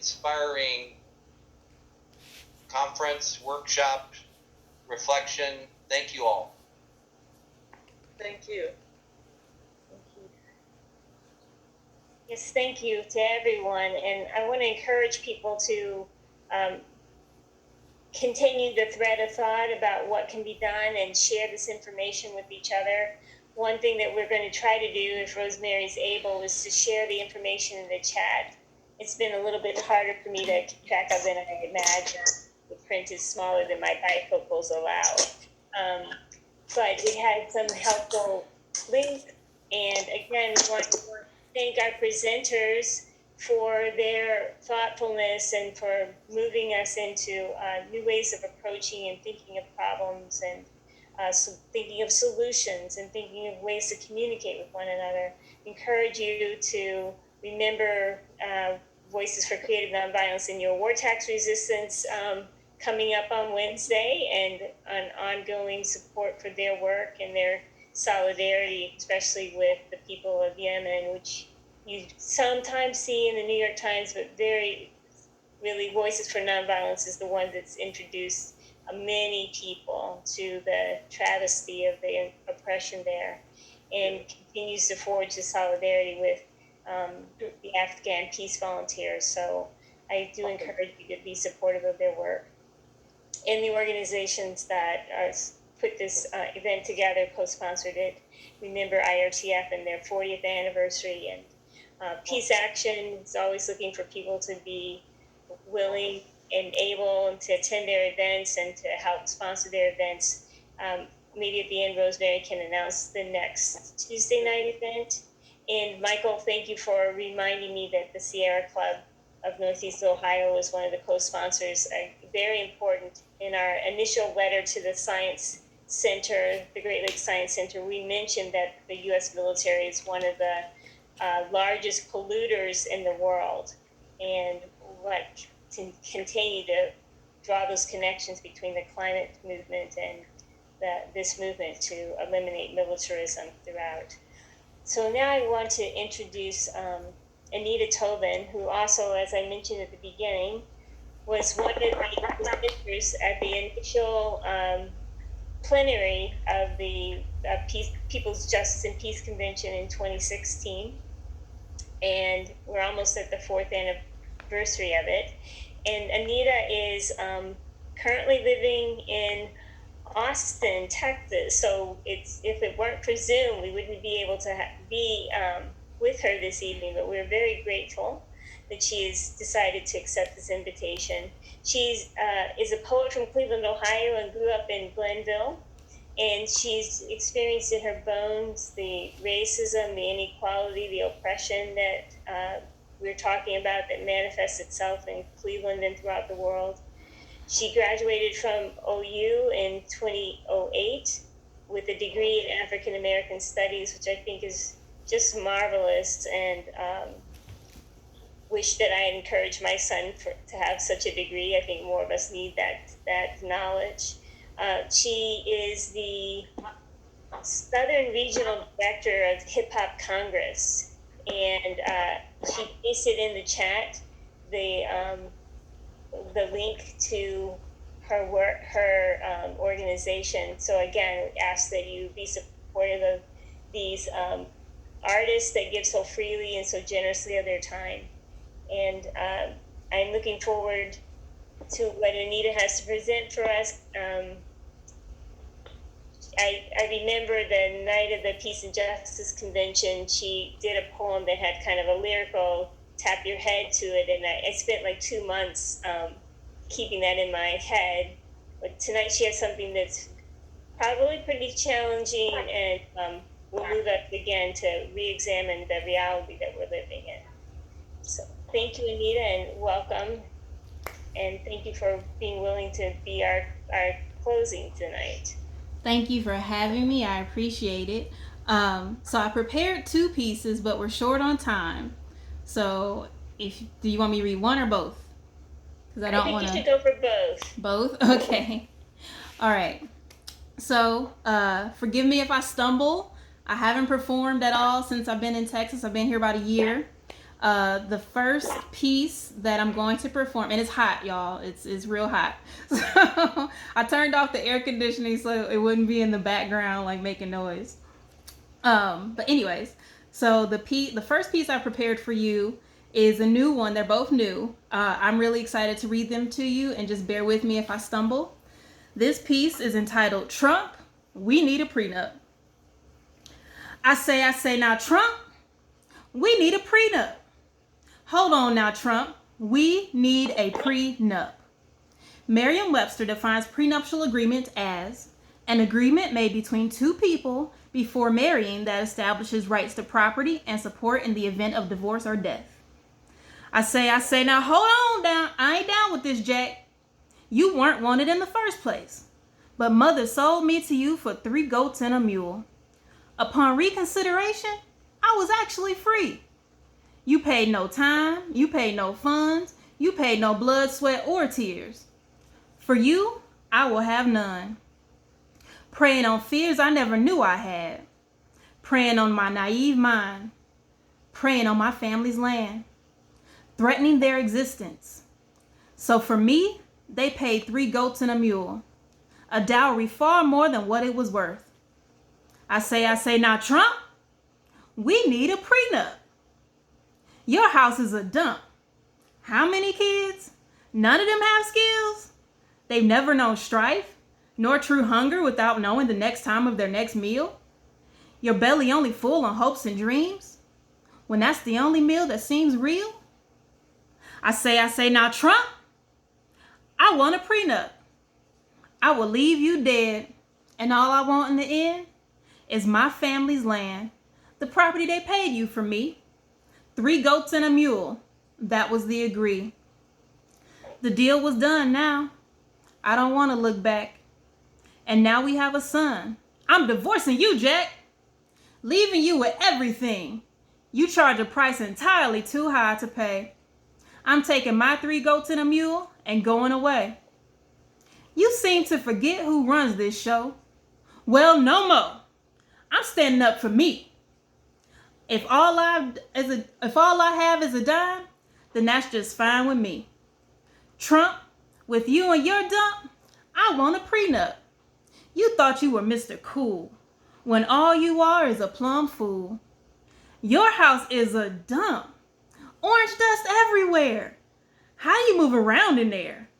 inspiring conference, workshop, reflection. Thank you all. Thank you. Yes, thank you to everyone. And I want to encourage people to continue the thread of thought about what can be done and share this information with each other. One thing that we're going to try to do, if Rosemary's able, is to share the information in the chat. It's been a little bit harder for me to keep track of than I imagine. The print is smaller than my bifocals allow. But we had some helpful links. And again, we want to thank our presenters for their thoughtfulness and for moving us into new ways of approaching and thinking of problems and thinking of solutions and thinking of ways to communicate with one another. Encourage you to remember Voices for Creative Nonviolence in your War Tax Resistance coming up on Wednesday, and an ongoing support for their work and their solidarity, especially with the people of Yemen, which you sometimes see in the New York Times, but really Voices for Nonviolence is the one that's introduced many people to the travesty of the oppression there, and continues to forge the solidarity with the Afghan peace volunteers. So I do encourage you to be supportive of their work. And the organizations that put this event together, co-sponsored it. Remember IRTF and their 40th anniversary, and Peace Action is always looking for people to be willing and able to attend their events and to help sponsor their events. Maybe at the end, Rosemary can announce the next Tuesday night event. And Michael, thank you for reminding me that the Sierra Club of Northeast Ohio is one of the co-sponsors. Very important. In our initial letter to the Science Center, the Great Lakes Science Center, we mentioned that the U.S. military is one of the largest polluters in the world, and what to continue to draw those connections between the climate movement and this movement to eliminate militarism throughout. So now I want to introduce Anita Tobin, who also, as I mentioned at the beginning, was one of the presenters at the initial plenary of the People's Justice and Peace Convention in 2016. And we're almost at the 4th anniversary of it. And Anita is currently living in Austin, Texas. So if it weren't for Zoom, we wouldn't be able to be with her this evening, but we're very grateful that she has decided to accept this invitation. She is a poet from Cleveland, Ohio, and grew up in Glenville. And she's experienced in her bones the racism, the inequality, the oppression that we're talking about that manifests itself in Cleveland and throughout the world. She graduated from OU in 2008 with a degree in African American Studies, which I think is just marvelous, and wish that I had encouraged my son to have such a degree. I think more of us need that knowledge. She is the Southern Regional Director of Hip Hop Congress, and she pasted in the chat the link to her work, her organization. So again, I ask that you be supportive of these artists that give so freely and so generously of their time. And I'm looking forward to what Anita has to present for us. I remember the night of the Peace and Justice Convention, she did a poem that had kind of a lyrical tap your head to it, and I spent like 2 months keeping that in my head. But tonight she has something that's probably pretty challenging, and we'll move up again to re-examine the reality that we're living in. So thank you, Anita, and welcome. And thank you for being willing to be our closing tonight. Thank you for having me. I appreciate it. So I prepared 2 pieces, but we're short on time. So do you want me to read one or both? Because I think you should go for both. Both? Okay. All right. So forgive me if I stumble. I haven't performed at all since I've been in Texas. I've been here about a year. The first piece that I'm going to perform, and it's hot, y'all. It's real hot. So I turned off the air conditioning so it wouldn't be in the background like making noise. But anyways, so the first piece I prepared for you is a new one. They're both new. I'm really excited to read them to you, and just bear with me if I stumble. This piece is entitled Trump, We Need a Prenup. I say now, Trump, we need a prenup. Hold on now, Trump, we need a prenup. Merriam-Webster defines prenuptial agreement as an agreement made between two people before marrying that establishes rights to property and support in the event of divorce or death. I say now, hold on down. I ain't down with this, Jack. You weren't wanted in the first place, but mother sold me to you for 3 goats and a mule. Upon reconsideration, I was actually free. You paid no time, you paid no funds, you paid no blood, sweat, or tears. For you, I will have none. Preying on fears I never knew I had. Preying on my naive mind. Preying on my family's land. Threatening their existence. So for me, they paid 3 goats and a mule. A dowry far more than what it was worth. I say now, Trump, we need a prenup. Your house is a dump. How many kids? None of them have skills. They've never known strife, nor true hunger without knowing the next time of their next meal. Your belly only full on hopes and dreams, when that's the only meal that seems real. I say now, Trump, I want a prenup. I will leave you dead, and all I want in the end is my family's land, the property they paid you for me. 3 goats and a mule, that was the agree. The deal was done now. I don't want to look back. And now we have a son. I'm divorcing you, Jack. Leaving you with everything. You charge a price entirely too high to pay. I'm taking my 3 goats and a mule and going away. You seem to forget who runs this show. Well, no more. I'm standing up for me. If all I have is a dime, then that's just fine with me. Trump, with you and your dump, I want a prenup. You thought you were Mr. Cool, when all you are is a plum fool. Your house is a dump. Orange dust everywhere. How do you move around in there?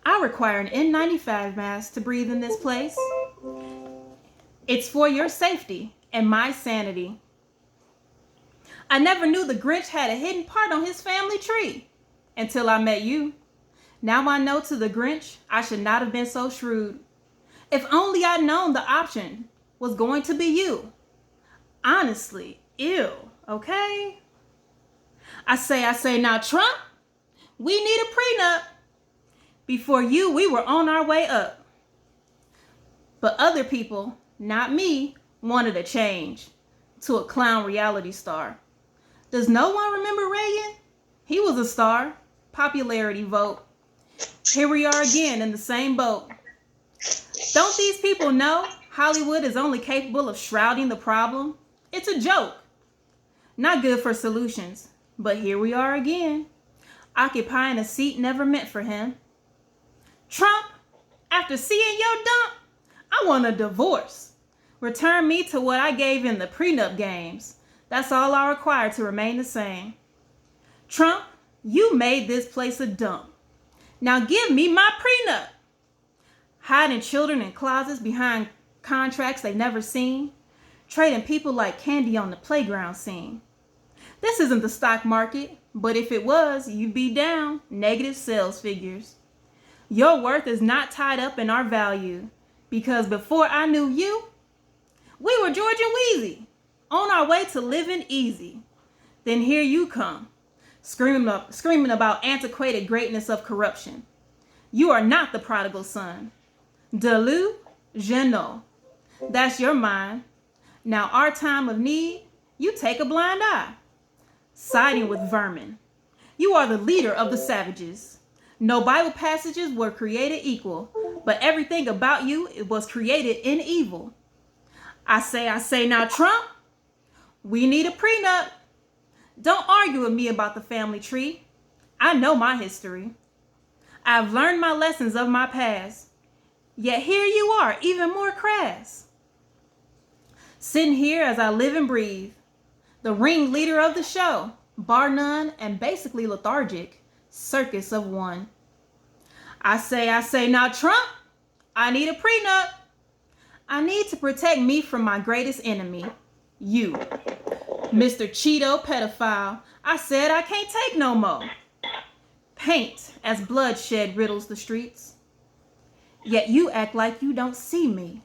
I require an N95 mask to breathe in this place. It's for your safety and my sanity. I never knew the Grinch had a hidden part on his family tree until I met you. Now I know to the Grinch I should not have been so shrewd. If only I'd known the option was going to be you. Honestly, ew, okay? I say now, Trump, we need a prenup. Before you, we were on our way up. But other people, not me, wanted a change to a clown reality star. Does no one remember Reagan? He was a star. Popularity vote. Here we are again in the same boat. Don't these people know Hollywood is only capable of shrouding the problem? It's a joke. Not good for solutions, but here we are again, occupying a seat never meant for him. Trump, after seeing your dump, I want a divorce. Return me to what I gave in the prenup games. That's all I require to remain the same. Trump, you made this place a dump. Now give me my prenup. Hiding children in closets behind contracts they've never seen. Trading people like candy on the playground scene. This isn't the stock market, but if it was, you'd be down negative sales figures. Your worth is not tied up in our value, because before I knew you, we were George and Wheezy, on our way to living easy. Then here you come, screaming about antiquated greatness of corruption. You are not the prodigal son. Delusional. That's your mind. Now our time of need, you take a blind eye. Siding with vermin. You are the leader of the savages. No Bible passages were created equal, but everything about you it was created in evil. I say now, Trump, we need a prenup. Don't argue with me about the family tree. I know my history. I've learned my lessons of my past. Yet here you are, even more crass. Sitting here as I live and breathe, the ringleader of the show, bar none, and basically lethargic, circus of one. I say, now Trump, I need a prenup. I need to protect me from my greatest enemy, you. Mr. Cheeto pedophile, I said I can't take no more. Paint as bloodshed riddles the streets. Yet you act like you don't see me.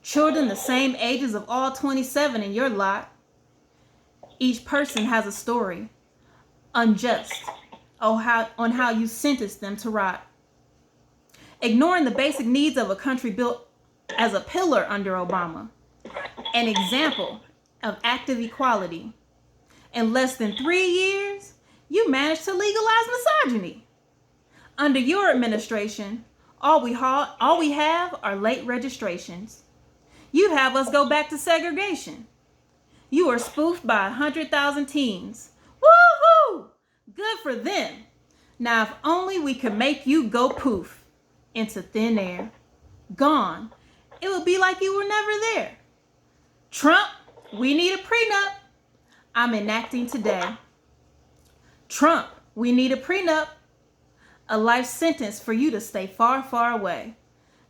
Children the same ages of all 27 in your lot. Each person has a story, unjust, on how you sentenced them to rot. Ignoring the basic needs of a country built as a pillar under Obama. An example of active equality. In less than 3 years, you managed to legalize misogyny. Under your administration, all we have are late registrations. You'd have us go back to segregation. You are spoofed by 100,000 teens. Woohoo! Good for them. Now, if only we could make you go poof into thin air. Gone. It would be like you were never there. Trump, we need a prenup. I'm enacting today. Trump, we need a prenup. A life sentence for you to stay far, far away.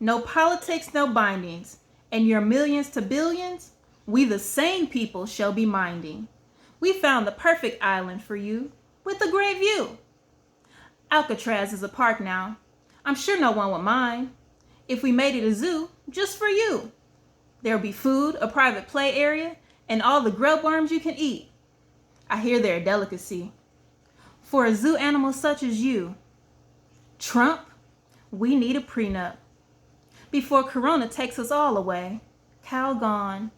No politics, no bindings. And your millions to billions, we the same people shall be minding. We found the perfect island for you with a great view. Alcatraz is a park now. I'm sure no one would mind if we made it a zoo just for you. There'll be food, a private play area, and all the grub worms you can eat. I hear they're a delicacy. For a zoo animal such as you, Trump, we need a prenup. Before Corona takes us all away, Cal gone.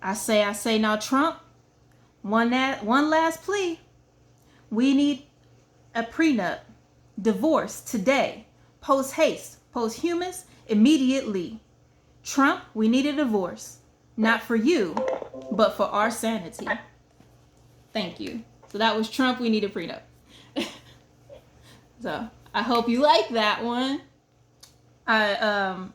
I say now Trump, one last plea. We need a prenup. Divorce today. Post haste, posthumous, immediately. Trump, we need a divorce. Not for you, but for our sanity. Thank you. So that was Trump, we need a prenup. So I hope you like that one.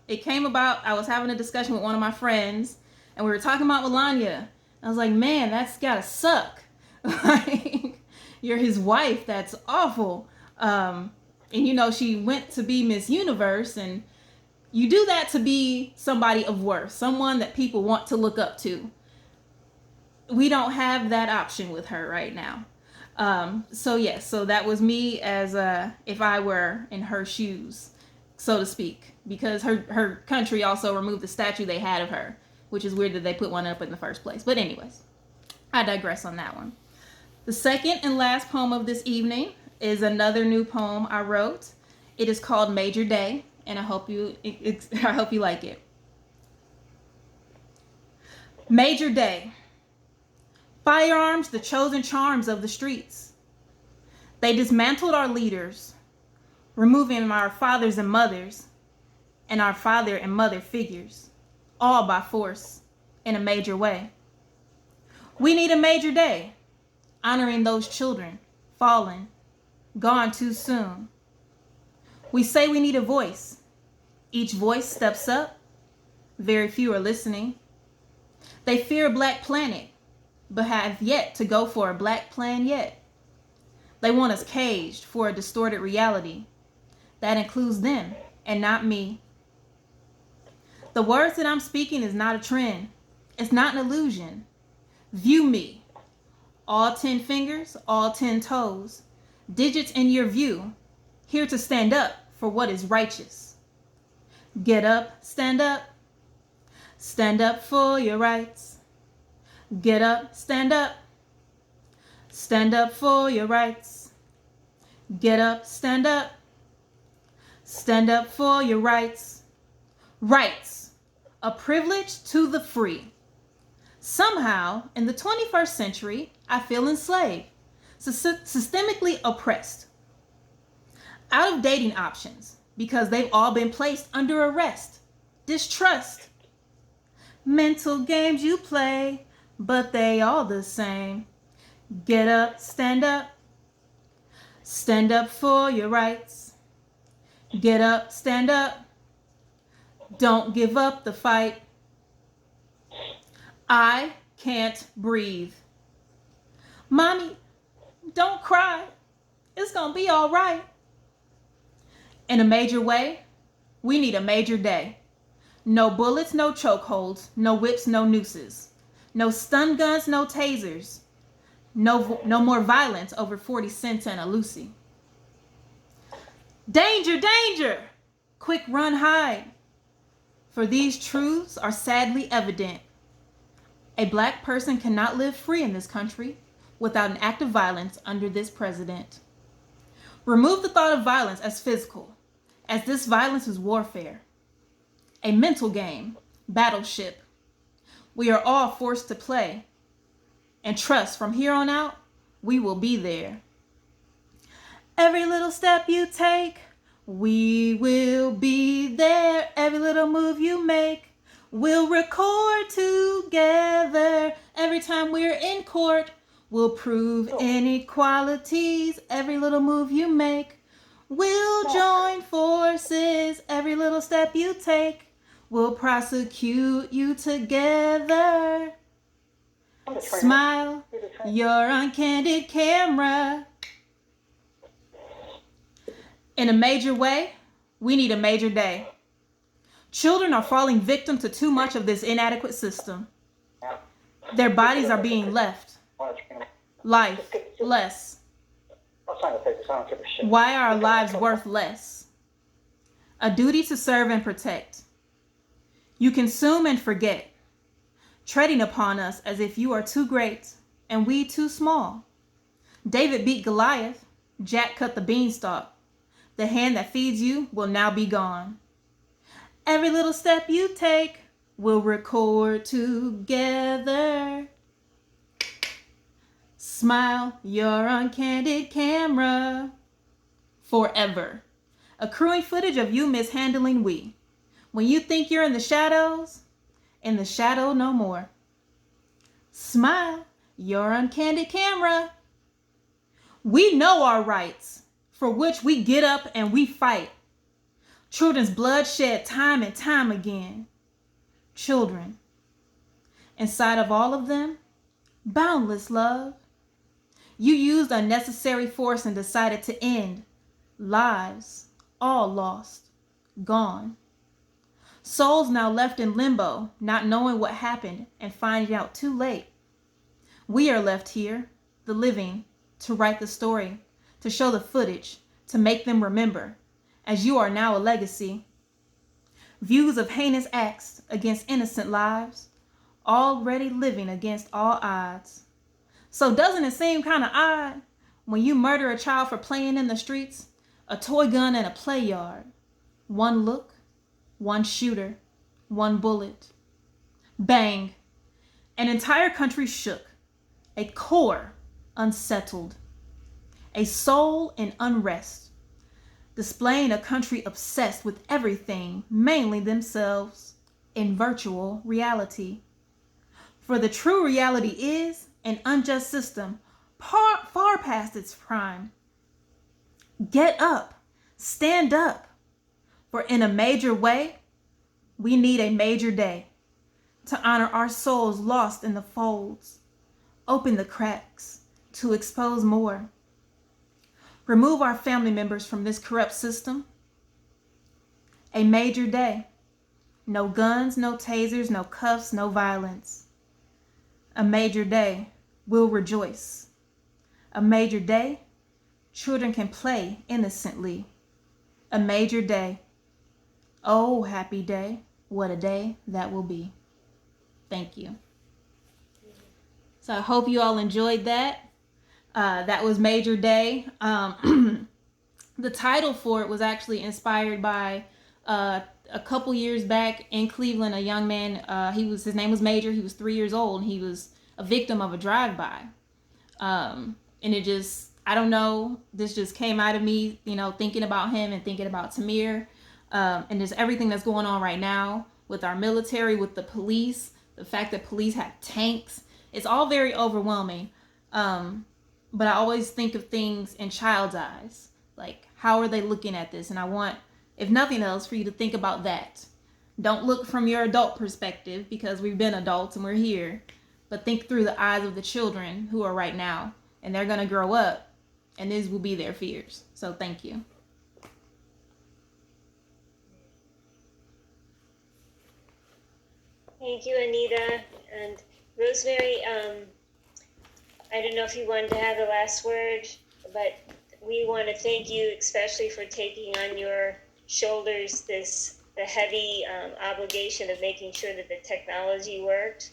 It came about, I was having a discussion with one of my friends and we were talking about Melania. I was like, man, that's gotta suck. Like, you're his wife, that's awful. And you know, she went to be Miss Universe, and you do that to be somebody of worth, someone that people want to look up to. We don't have that option with her right now. So yes, so that was me as if I were in her shoes, so to speak, because her country also removed the statue they had of her, which is weird that they put one up in the first place. But anyways, I digress on that one. The second and last poem of this evening is another new poem I wrote. It is called Major Day, and I hope you like it. Major Day. Firearms, the chosen charms of the streets. They dismantled our leaders, removing our fathers and mothers and our father and mother figures, all by force in a major way. We need a major day, honoring those children, fallen, gone too soon. We say we need a voice. Each voice steps up. Very few are listening. They fear a black planet, but have yet to go for a black plan yet. They want us caged for a distorted reality. That includes them and not me. The words that I'm speaking is not a trend. It's not an illusion. View me. All 10 fingers, all 10 toes. Digits in your view. Here to stand up for what is righteous. Get up, stand up. Stand up for your rights. Get up, stand up. Stand up for your rights. Get up, stand up. Stand up for your rights. Rights, a privilege to the free. Somehow, in the 21st century, I feel enslaved, systemically oppressed. Out of dating options, because they've all been placed under arrest. Distrust. Mental games you play, but they all the same. Get up, stand up. Stand up for your rights. Get up, stand up. Don't give up the fight. I can't breathe. Mommy, don't cry. It's gonna be all right. In a major way, we need a major day. No bullets, no chokeholds, no whips, no nooses. No stun guns, no tasers. No more violence over 40 cents and a Lucy. Danger, danger! Quick run, hide. For these truths are sadly evident. A black person cannot live free in this country without an act of violence under this president. Remove the thought of violence as physical, as this violence is warfare. A mental game, battleship. We are all forced to play. And trust from here on out, we will be there. Every little step you take, we will be there. Every little move you make, we'll record together. Every time we're in court, we'll prove inequalities. Every little move you make, we'll join forces. Every little step you take, we'll prosecute you together. Smile, you're on candid camera. In a major way, we need a major day. Children are falling victim to too much of this inadequate system. Their bodies are being left. Life less. Why are our lives worth less? A duty to serve and protect. You consume and forget, treading upon us as if you are too great and we too small. David beat Goliath. Jack cut the beanstalk. The hand that feeds you will now be gone. Every little step you take, we'll record together. Smile, you're on candid camera. Forever. Accruing footage of you mishandling we. When you think you're in the shadows, in the shadow no more. Smile, you're on candid camera. We know our rights, for which we get up and we fight. Children's blood shed time and time again. Children. Inside of all of them, boundless love. You used unnecessary force and decided to end lives, all lost, gone. Souls now left in limbo, not knowing what happened and finding out too late. We are left here, the living, to write the story, to show the footage, to make them remember, as you are now a legacy. Views of heinous acts against innocent lives, already living against all odds. So doesn't it seem kind of odd when you murder a child for playing in the streets, a toy gun in a play yard? One look, one shooter, one bullet. Bang! An entire country shook, a core unsettled, a soul in unrest, displaying a country obsessed with everything, mainly themselves, in virtual reality. For the true reality is an unjust system far past its prime. Get up, stand up, for in a major way, we need a major day to honor our souls lost in the folds, open the cracks to expose more. Remove our family members from this corrupt system. A major day. No guns, no tasers, no cuffs, no violence. A major day. We'll rejoice. A major day. Children can play innocently. A major day. Oh, happy day. What a day that will be. Thank you. So I hope you all enjoyed that. That was Major Day. The title for it was actually inspired by a couple years back in Cleveland, a young man, his name was Major. He was 3 years old and he was a victim of a drive-by. And it just, I don't know, this just came out of me, thinking about him and thinking about Tamir. And just everything that's going on right now with our military, with the police, the fact that police have tanks it's all very overwhelming. But I always think of things in child's eyes. Like, how are they looking at this? And I want, if nothing else, for you to think about that. Don't look from your adult perspective, because we've been adults and we're here, but think through the eyes of the children who are right now, and they're going to grow up, and these will be their fears. So thank you. Thank you, Anita. And Rosemary, I don't know if you wanted to have the last word, but we want to thank you especially for taking on your shoulders the heavy obligation of making sure that the technology worked.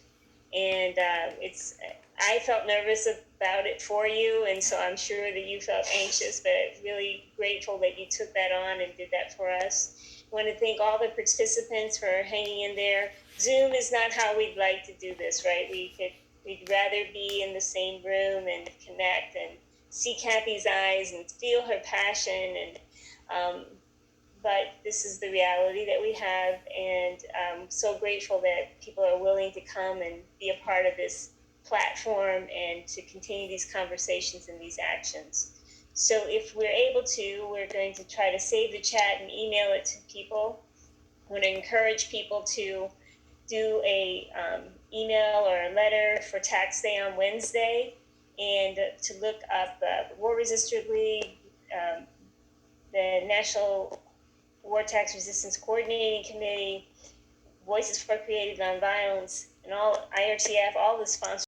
And I felt nervous about it for you, and so I'm sure that you felt anxious, but really grateful that you took that on and did that for us. I want to thank all the participants for hanging in there. Zoom is not how we'd like to do this, right? We'd rather be in the same room and connect and see Kathy's eyes and feel her passion. And but this is the reality that we have, and I'm so grateful that people are willing to come and be a part of this platform and to continue these conversations and these actions. So if we're able to, we're going to try to save the chat and email it to people. I want to encourage people to do a email or a letter for Tax Day on Wednesday, and to look up the War Resistor League, the National War Tax Resistance Coordinating Committee, Voices for Creative Nonviolence, and all IRTF, all the sponsors